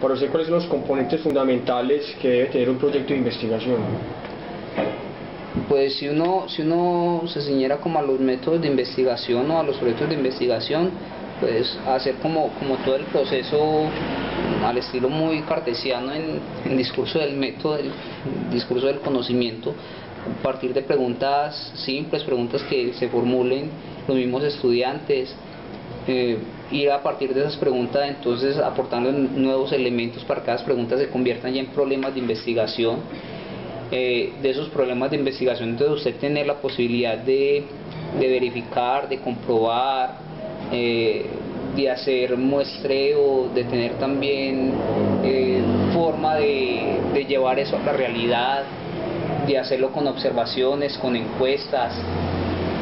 Para usted, ¿cuáles son los componentes fundamentales que debe tener un proyecto de investigación? Pues si uno se ciñera como a los métodos de investigación o a los proyectos de investigación, pues hacer como todo el proceso al estilo muy cartesiano en discurso del método, el discurso del conocimiento, a partir de preguntas simples, preguntas que se formulen los mismos estudiantes, ir a partir de esas preguntas entonces aportando nuevos elementos para que las preguntas se conviertan ya en problemas de investigación. De esos problemas de investigación, entonces usted tener la posibilidad de verificar, de comprobar, de hacer muestreo, de tener también forma de llevar eso a la realidad, de hacerlo con observaciones, con encuestas,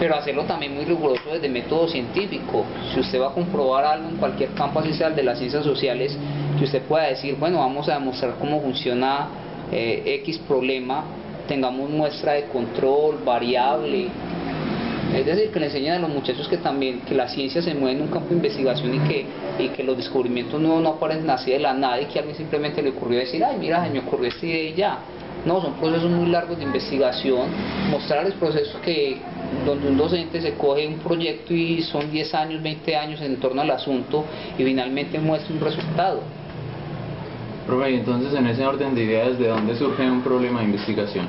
pero hacerlo también muy riguroso desde método científico. Si usted va a comprobar algo en cualquier campo, así sea el de las ciencias sociales, que usted pueda decir, bueno, vamos a demostrar cómo funciona X problema, tengamos muestra de control, variable. Es decir, que le enseñen a los muchachos que también que la ciencia se mueve en un campo de investigación y que los descubrimientos no aparecen así de la nada y que a alguien simplemente le ocurrió decir, ay mira, se me ocurrió esta idea y ya. No, son procesos muy largos de investigación, mostrarles procesos donde un docente se coge un proyecto y son 10 años, 20 años en torno al asunto y finalmente muestra un resultado. Profe, y entonces en ese orden de ideas, ¿de dónde surge un problema de investigación?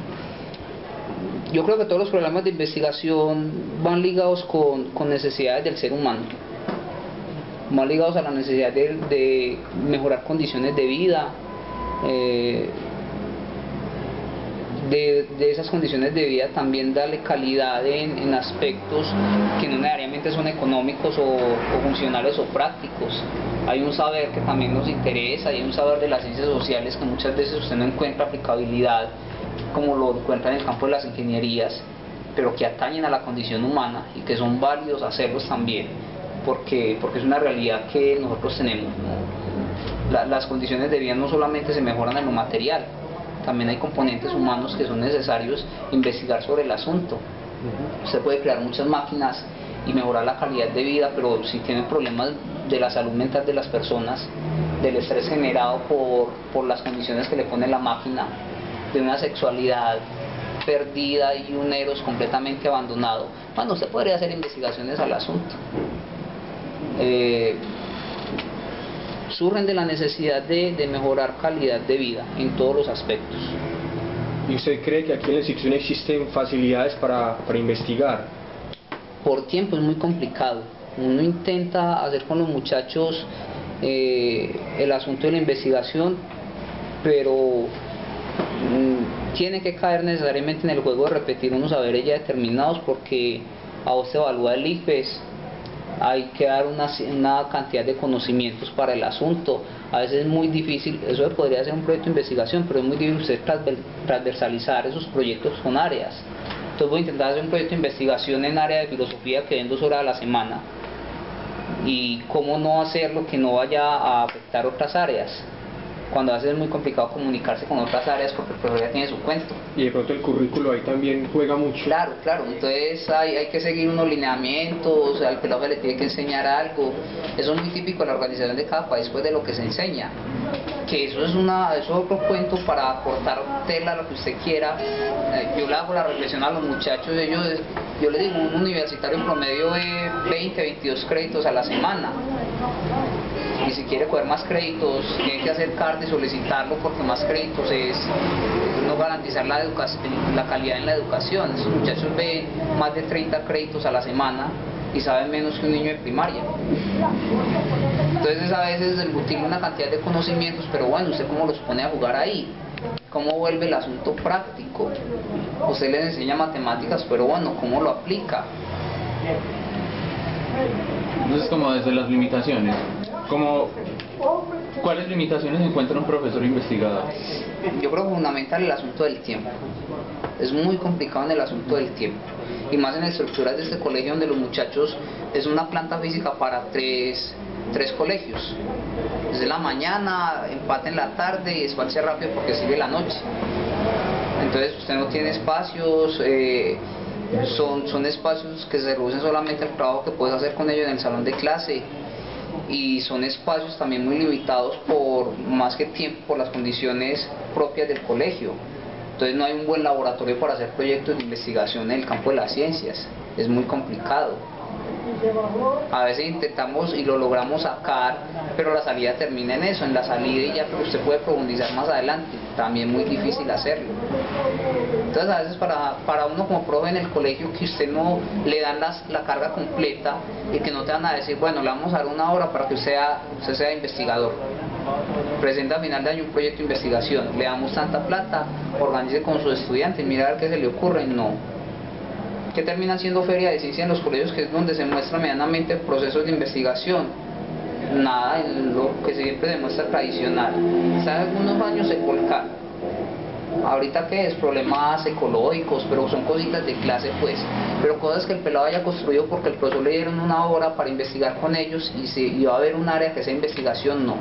Yo creo que todos los problemas de investigación van ligados con necesidades del ser humano, van ligados a la necesidad de mejorar condiciones de vida, de esas condiciones de vida también darle calidad en aspectos que no necesariamente son económicos o funcionales o prácticos. Hay un saber que también nos interesa, hay un saber de las ciencias sociales que muchas veces usted no encuentra aplicabilidad como lo encuentra en el campo de las ingenierías, pero que atañen a la condición humana y que son válidos hacerlos también, porque es una realidad que nosotros tenemos, ¿no? Las condiciones de vida no solamente se mejoran en lo material, también hay componentes humanos que son necesarios investigar sobre el asunto. Usted puede crear muchas máquinas y mejorar la calidad de vida, pero si tiene problemas de la salud mental de las personas, del estrés generado por las condiciones que le pone la máquina, de una sexualidad perdida y un eros completamente abandonado, bueno, usted podría hacer investigaciones al asunto. Surgen de la necesidad de mejorar calidad de vida en todos los aspectos. ¿Y usted cree que aquí en la institución existen facilidades para investigar? Por tiempo es muy complicado. Uno intenta hacer con los muchachos el asunto de la investigación, pero tiene que caer necesariamente en el juego de repetir unos saberes ya determinados, porque a vos te evalúa el ICFES, hay que dar una cantidad de conocimientos para el asunto. A veces es muy difícil, eso podría ser un proyecto de investigación, pero es muy difícil usted transversalizar esos proyectos con áreas. Entonces voy a intentar hacer un proyecto de investigación en área de filosofía que den 2 horas a la semana, y cómo no hacerlo que no vaya a afectar otras áreas, cuando a veces es muy complicado comunicarse con otras áreas porque el profesor ya tiene su cuento. Y de pronto el currículo ahí también juega mucho. Claro, entonces hay que seguir unos lineamientos, al pelado se le tiene que enseñar algo. Eso es muy típico de la organización de cada país, pues de lo que se enseña. Que eso es otro cuento para cortar tela, lo que usted quiera. Yo le hago la reflexión a los muchachos, yo les digo, un universitario en promedio de 20, 22 créditos a la semana. Y si quiere coger más créditos, tiene que acercarse y solicitarlo, porque más créditos es no garantizar la calidad en la educación. Esos muchachos ven más de 30 créditos a la semana y saben menos que un niño de primaria. Entonces a veces embutirle una cantidad de conocimientos, pero bueno, ¿usted cómo los pone a jugar ahí? ¿Cómo vuelve el asunto práctico? Usted les enseña matemáticas, pero bueno, ¿cómo lo aplica? Entonces, como desde las limitaciones, ¿cuáles limitaciones encuentra un profesor investigador? Yo creo que fundamental el asunto del tiempo. Es muy complicado en el asunto del tiempo, y más en estructuras de este colegio donde los muchachos es una planta física para tres colegios. Desde la mañana, empate en la tarde y despache rápido porque sigue la noche. Entonces usted no tiene espacios, son espacios que se reducen solamente al trabajo que puedes hacer con ellos en el salón de clase. y son espacios también muy limitados por, más que tiempo, por las condiciones propias del colegio. Entonces no hay un buen laboratorio para hacer proyectos de investigación en el campo de las ciencias, es muy complicado. A veces intentamos y lo logramos sacar, pero la salida termina en eso, en la salida, y ya usted puede profundizar más adelante, también muy difícil hacerlo. Entonces a veces para uno como profe en el colegio, que usted no le dan la carga completa y que no te van a decir, bueno, le vamos a dar una hora para que usted sea investigador, presenta a final de año un proyecto de investigación, le damos tanta plata, organice con sus estudiantes, mira a ver qué se le ocurre. No. Que terminan siendo feria de ciencia en los colegios, que es donde se muestra medianamente procesos de investigación. Nada, lo que siempre se muestra tradicional. Hace algunos años se Colcar. Ahorita que es problemas ecológicos, pero son cositas de clase pues. Pero cosas que el pelado haya construido porque el profesor le dieron una hora para investigar con ellos y si va a haber un área que sea investigación, no.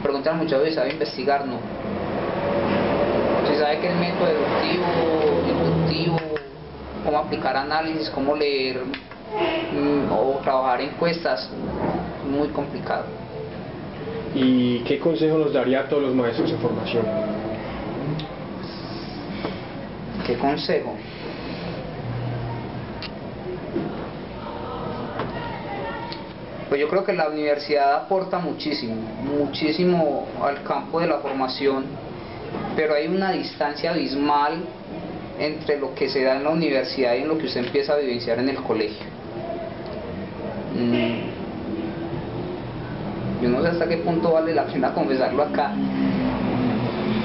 Preguntan al muchacho si sabe investigar, no. Si sabe que es método deductivo, inductivo, cómo aplicar análisis, cómo leer o trabajar encuestas, muy complicado. ¿Y qué consejo nos daría a todos los maestros en formación? ¿Qué consejo? Pues yo creo que la universidad aporta muchísimo, muchísimo al campo de la formación, pero hay una distancia abismal entre lo que se da en la universidad y en lo que usted empieza a vivenciar en el colegio. Yo no sé hasta qué punto vale la pena confesarlo acá,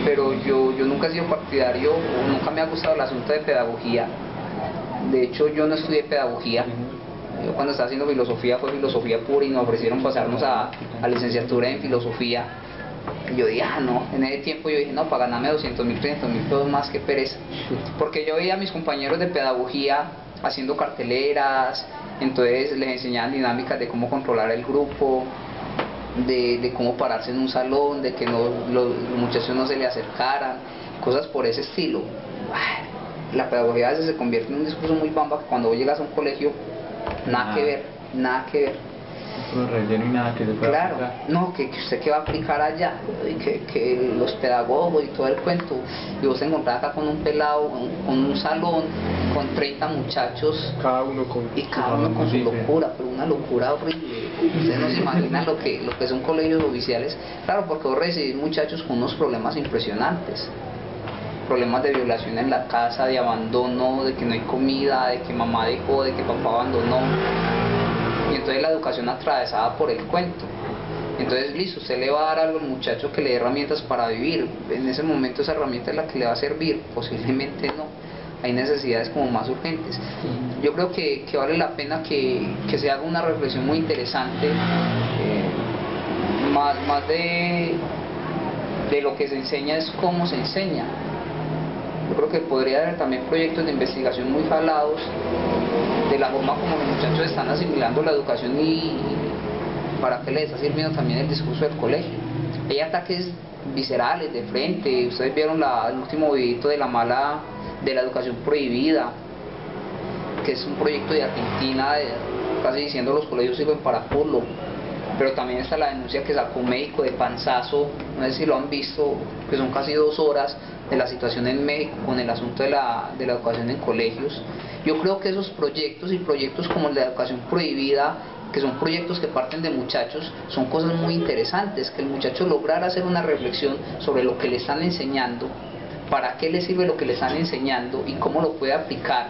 pero yo nunca he sido partidario, o nunca me ha gustado el asunto de pedagogía. De hecho, yo no estudié pedagogía. Yo cuando estaba haciendo filosofía fue filosofía pura y nos ofrecieron pasarnos a licenciatura en filosofía. Y yo dije, no, en ese tiempo yo dije, no, para ganarme 200.000, 300.000 pesos más, que pereza. Porque yo veía a mis compañeros de pedagogía haciendo carteleras, entonces les enseñaban dinámicas de cómo controlar el grupo, de cómo pararse en un salón, de que los muchachos no se le acercaran, cosas por ese estilo. La pedagogía a veces se convierte en un discurso muy bamba que cuando vos llegas a un colegio, nada que ver, nada que ver. No relleno y nada que se pueda Claro, aplicar. no, que usted que va a aplicar allá, y que los pedagogos y todo el cuento, y vos te encontrás acá con un pelado, con un salón, con 30 muchachos, Cada uno con su locura, pero una locura horrible. Ustedes no se imaginan lo que son colegios oficiales, claro, porque vos recibís muchachos con unos problemas impresionantes. Problemas de violación en la casa, de abandono, de que no hay comida, de que mamá dejó, de que papá abandonó. Y entonces la educación atravesada por el cuento. Entonces, listo, usted le va a dar algo al muchacho que le dé herramientas para vivir. En ese momento esa herramienta es la que le va a servir, posiblemente no. Hay necesidades como más urgentes. Yo creo que vale la pena que se haga una reflexión muy interesante, más de lo que se enseña es cómo se enseña. Yo creo que podría haber también proyectos de investigación muy jalados de la forma como los muchachos están asimilando la educación y para qué les está sirviendo también el discurso del colegio. Hay ataques viscerales de frente. Ustedes vieron el último videito de la educación prohibida, que es un proyecto de Argentina, casi diciendo los colegios sirven para culo. Pero también está la denuncia que sacó un médico de Panzazo, no sé si lo han visto, que son casi 2 horas de la situación en México con el asunto de la educación en colegios. Yo creo que esos proyectos y proyectos como el de la educación prohibida, que son proyectos que parten de muchachos, son cosas muy interesantes, que el muchacho lograra hacer una reflexión sobre lo que le están enseñando, para qué le sirve lo que le están enseñando y cómo lo puede aplicar.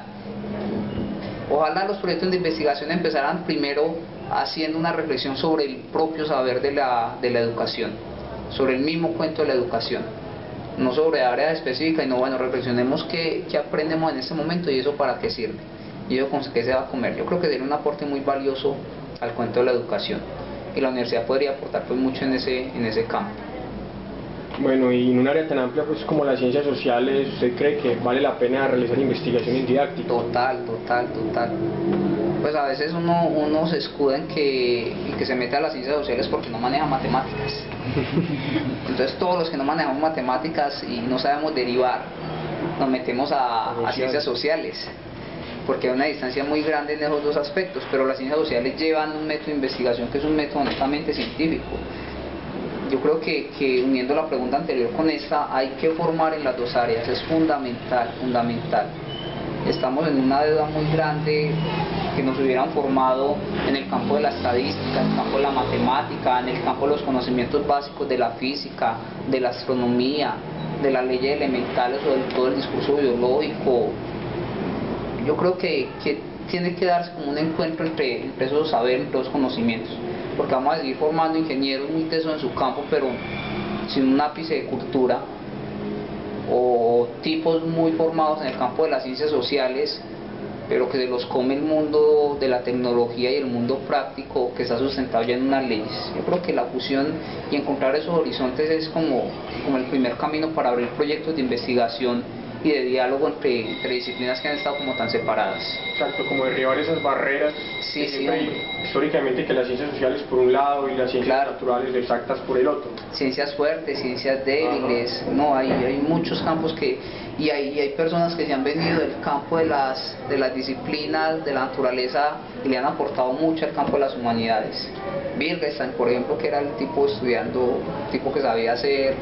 Ojalá los proyectos de investigación empezaran primero haciendo una reflexión sobre el propio saber de la educación, sobre el mismo cuento de la educación, no sobre áreas específicas, y no, bueno, reflexionemos qué aprendemos en este momento y eso para qué sirve, y eso con qué se va a comer. Yo creo que sería un aporte muy valioso al cuento de la educación, y la universidad podría aportar pues mucho en ese campo. Bueno, y en un área tan amplia pues como las ciencias sociales, ¿usted cree que vale la pena realizar investigación en didáctica? Total. Pues a veces uno se escuda en que se mete a las ciencias sociales porque no maneja matemáticas. Entonces todos los que no manejamos matemáticas y no sabemos derivar, nos metemos a ciencias sociales. porque hay una distancia muy grande en esos dos aspectos, pero las ciencias sociales llevan un método de investigación que es un método netamente científico. Yo creo que uniendo la pregunta anterior con esta, hay que formar en las dos áreas, es fundamental. Estamos en una deuda muy grande que nos hubieran formado en el campo de la estadística, en el campo de la matemática, en el campo de los conocimientos básicos de la física, de la astronomía, de las leyes elementales o de todo el discurso biológico. Yo creo que tiene que darse como un encuentro entre esos saberes, entre esos conocimientos, porque vamos a seguir formando ingenieros muy tesos en su campo, pero sin un ápice de cultura, o tipos muy formados en el campo de las ciencias sociales, pero que se los come el mundo de la tecnología y el mundo práctico que está sustentado ya en unas leyes. Yo creo que la fusión y encontrar esos horizontes es como el primer camino para abrir proyectos de investigación y de diálogo entre disciplinas que han estado como tan separadas. Exacto, como derribar esas barreras Sí, que siempre hay históricamente, que las ciencias sociales por un lado y las ciencias naturales exactas por el otro. Ciencias fuertes, ciencias débiles, no, hay muchos campos y hay personas que se han venido del campo de las disciplinas de la naturaleza y le han aportado mucho al campo de las humanidades. Wittgenstein, por ejemplo, que era el tipo tipo que sabía hacer,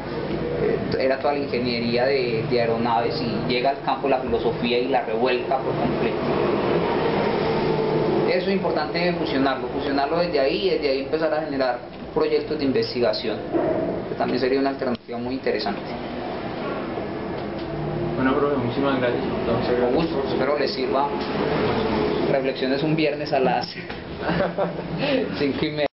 era toda la ingeniería de aeronaves, y llega al campo de la filosofía y la revuelca por completo. Eso es importante fusionarlo desde ahí, y desde ahí empezar a generar proyectos de investigación, que también sería una alternativa muy interesante. Bueno, profe, muchísimas gracias. Con gusto, espero les sirva. Reflexiones un viernes a las 5:30.